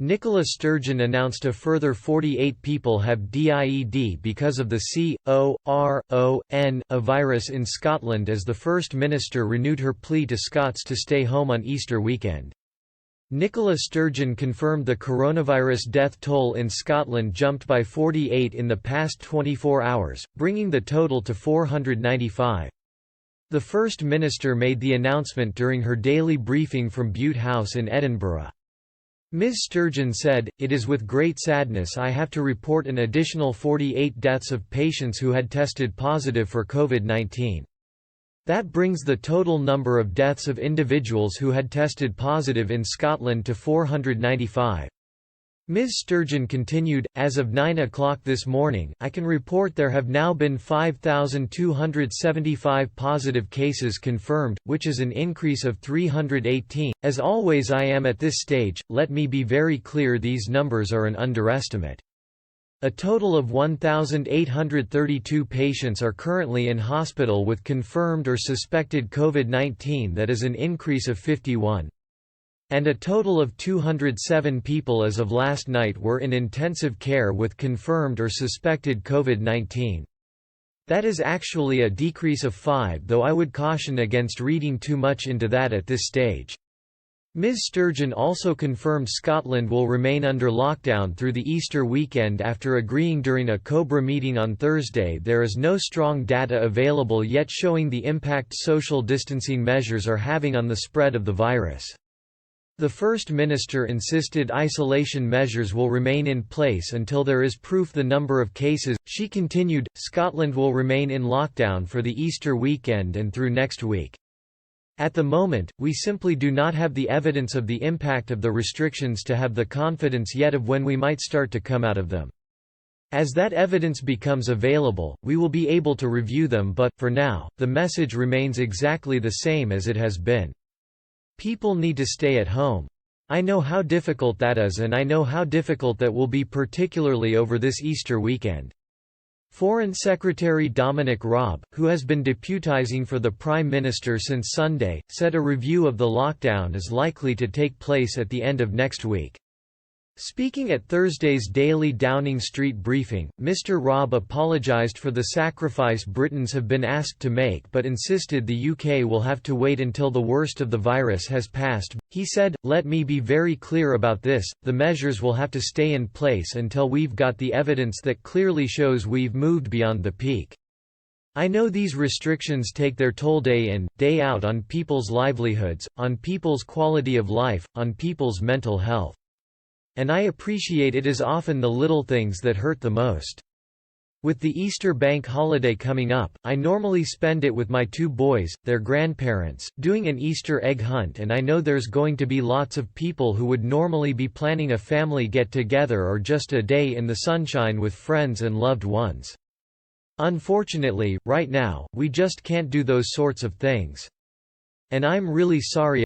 Nicola Sturgeon announced a further 48 people have DIED because of the C.O.R.O.N. virus in Scotland as the First Minister renewed her plea to Scots to stay home on Easter weekend. Nicola Sturgeon confirmed the coronavirus death toll in Scotland jumped by 48 in the past 24 hours, bringing the total to 495. The First Minister made the announcement during her daily briefing from Bute House in Edinburgh. Ms. Sturgeon said, "It is with great sadness I have to report an additional 48 deaths of patients who had tested positive for COVID-19. That brings the total number of deaths of individuals who had tested positive in Scotland to 495. Ms. Sturgeon continued, "As of 9 o'clock this morning, I can report there have now been 5,275 positive cases confirmed, which is an increase of 318. As always I am at this stage, let me be very clear, these numbers are an underestimate. A total of 1,832 patients are currently in hospital with confirmed or suspected COVID-19, that is an increase of 51. And a total of 207 people as of last night were in intensive care with confirmed or suspected COVID-19. That is actually a decrease of 5, though I would caution against reading too much into that at this stage." Ms. Sturgeon also confirmed Scotland will remain under lockdown through the Easter weekend after agreeing during a COBRA meeting on Thursday. There is no strong data available yet showing the impact social distancing measures are having on the spread of the virus. The First Minister insisted isolation measures will remain in place until there is proof the number of cases. She continued, "Scotland will remain in lockdown for the Easter weekend and through next week. At the moment, we simply do not have the evidence of the impact of the restrictions to have the confidence yet of when we might start to come out of them. As that evidence becomes available, we will be able to review them, but, for now, the message remains exactly the same as it has been. People need to stay at home. I know how difficult that is, and I know how difficult that will be, particularly over this Easter weekend." Foreign Secretary Dominic Raab, who has been deputising for the Prime Minister since Sunday, said a review of the lockdown is likely to take place at the end of next week. Speaking at Thursday's daily Downing Street briefing, Mr. Raab apologised for the sacrifice Britons have been asked to make but insisted the UK will have to wait until the worst of the virus has passed. He said, "Let me be very clear about this, the measures will have to stay in place until we've got the evidence that clearly shows we've moved beyond the peak. I know these restrictions take their toll day in, day out on people's livelihoods, on people's quality of life, on people's mental health. And I appreciate it is often the little things that hurt the most. With the Easter bank holiday coming up, I normally spend it with my 2 boys, their grandparents, doing an Easter egg hunt, and I know there's going to be lots of people who would normally be planning a family get-together or just a day in the sunshine with friends and loved ones. Unfortunately, right now, we just can't do those sorts of things. And I'm really sorry."